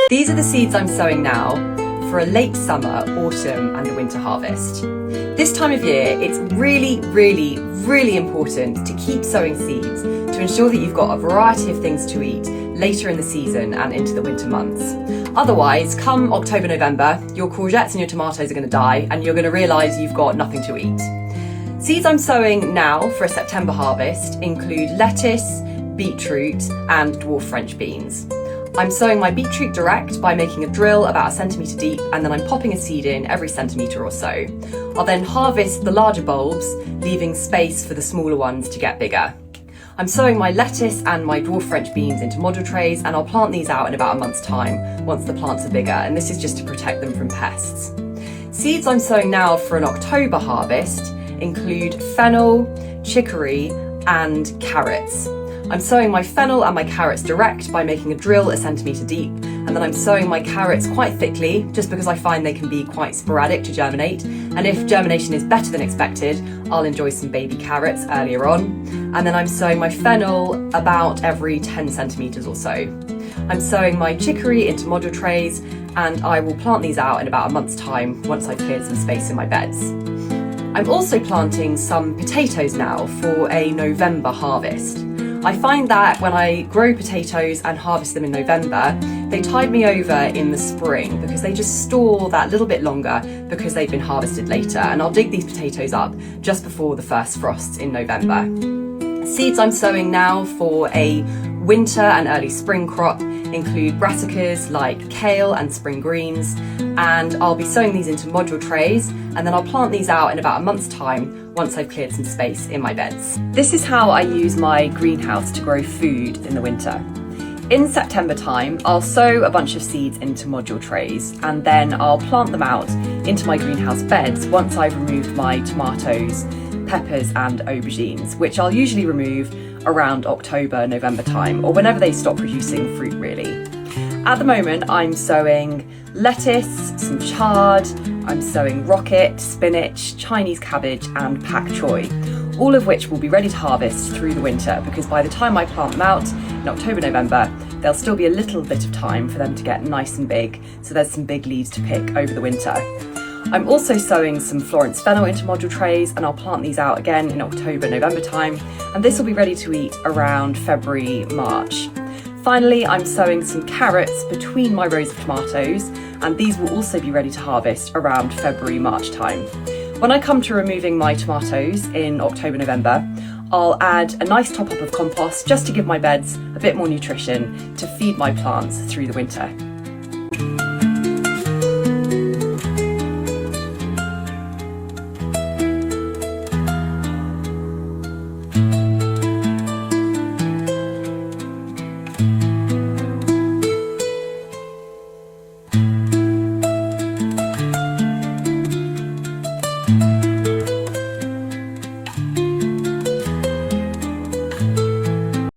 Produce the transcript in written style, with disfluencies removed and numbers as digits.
These are the seeds I'm sowing now for a late summer, autumn and a winter harvest. This time of year, it's really important to keep sowing seeds to ensure that you've got a variety of things to eat later in the season and into the winter months. Otherwise, come October, November, your courgettes and your tomatoes are going to die and you're going to realise you've got nothing to eat. Seeds I'm sowing now for a September harvest include lettuce, beetroot and dwarf French beans. I'm sowing my beetroot direct by making a drill about 1 centimetre deep and then I'm popping a seed in every centimetre or so. I'll then harvest the larger bulbs, leaving space for the smaller ones to get bigger. I'm sowing my lettuce and my dwarf French beans into module trays and I'll plant these out in about a month's time once the plants are bigger, and this is just to protect them from pests. Seeds I'm sowing now for an October harvest include fennel, chicory and carrots. I'm sowing my fennel and my carrots direct by making a drill 1 centimetre deep, and then I'm sowing my carrots quite thickly just because I find they can be quite sporadic to germinate, and if germination is better than expected, I'll enjoy some baby carrots earlier on. And then I'm sowing my fennel about every 10 centimetres or so. I'm sowing my chicory into module trays and I will plant these out in about a month's time once I've cleared some space in my beds. I'm also planting some potatoes now for a November harvest. I find that when I grow potatoes and harvest them in November, they tide me over in the spring because they just store that little bit longer because they've been harvested later, and I'll dig these potatoes up just before the first frosts in November. Seeds I'm sowing now for a winter and early spring crop include brassicas like kale and spring greens, and I'll be sowing these into module trays and then I'll plant these out in about a month's time once I've cleared some space in my beds. This is how I use my greenhouse to grow food in the winter. In September time, I'll sow a bunch of seeds into module trays and then I'll plant them out into my greenhouse beds once I've removed my tomatoes, peppers and aubergines, which I'll usually remove around October, November time, or whenever they stop producing fruit really. At the moment I'm sowing lettuce, some chard, I'm sowing rocket, spinach, Chinese cabbage and pak choi, all of which will be ready to harvest through the winter because by the time I plant them out in October, November, there'll still be a little bit of time for them to get nice and big, so there's some big leaves to pick over the winter. I'm also sowing some Florence fennel into module trays and I'll plant these out again in October, November time, and this will be ready to eat around February, March. Finally, I'm sowing some carrots between my rows of tomatoes, and these will also be ready to harvest around February, March time. When I come to removing my tomatoes in October, November, I'll add a nice top up of compost just to give my beds a bit more nutrition to feed my plants through the winter.